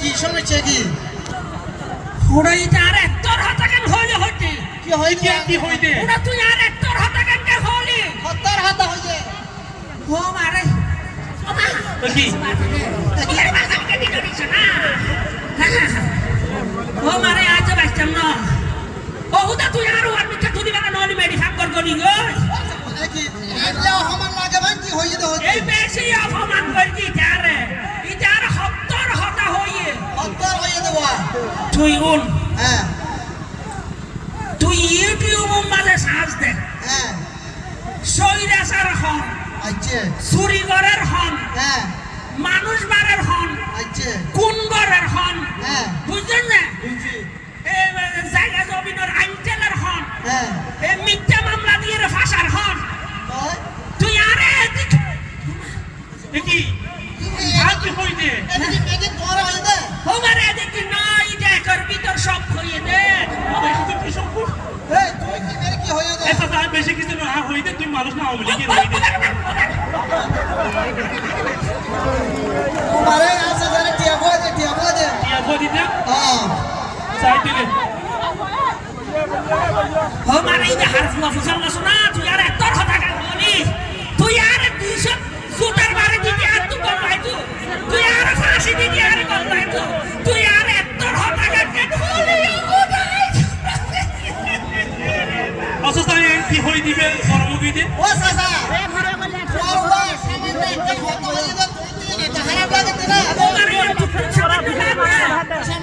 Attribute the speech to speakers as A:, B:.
A: কি সমস্যা কি
B: ওরাই তার একটর হতাকান হইলে হইতে
A: কি হইছে
C: কি হইতে
B: ওরা তুই আর একটর হতাকান কে হইলি
A: হত্যার হাতা হইছে
B: ও মারে
C: কি
B: ও মারে আজ বাচ্চাম না ও হুদা তুই আর ওর মিঠা তুই বানা নলি মেডি ফাক কর গলি গো
A: কি এলা হমান লাগে ভাই কি হইছে তো হইছে
B: এই বেশি অপমান করছি তারে ইতার হত্তর হতা হইয়ে
A: হত্যার হইছে দেবা
B: তুই উন
A: হ্যাঁ
B: তুই ইউটিউব মাঝে সাজ দে
A: হ্যাঁ
B: সৈরাসার হন
A: আচ্ছা
B: চুরিগরের হন
A: হ্যাঁ
B: মানুষ বারের হন
A: আচ্ছা
B: কুনগরের হন
A: হ্যাঁ
B: বুঝলেন না
A: বুঝছি
B: এই জায়গা জমিনের আইনটেলের হন
A: হ্যাঁ
B: এই মিথ্যা মামলা দিয়ে ফাঁসার হন
A: ওই
B: তুই আরে এদিক
C: কি আর কি হইতে
A: এদিকে এদিকে তোর হইছে
B: ওমারে এদিক নয় দেখর ভিতর সব হইয়ে দে
A: এই তুই কি মেরে কি হইছে
C: এত তার বেশি কিছু না হইতে তুই মানুষ না আওয়ামী লীগের হইতে
A: তোমারে আছে জানে টিয়া বলে
C: টিয়া দিতে
A: হ্যাঁ
C: চাই দিলে
B: ওমারে এই হার ফুয়া ফুসাল না শোনা তুই আর তোর কথা কান বলি তুই আর 200 জুতার মারে দিদি আর তুই কম পাই তুই আর ফাঁসি দিদি আর কম পাই তুই আর তোর কথা কান বলি
C: অথচ কি হই দিবে কর্মবিদে
A: ও সাসা তোর ওই সামনে একটা ফটো হইছে তুই কি এটা খারাপ লাগে না
B: ওমারে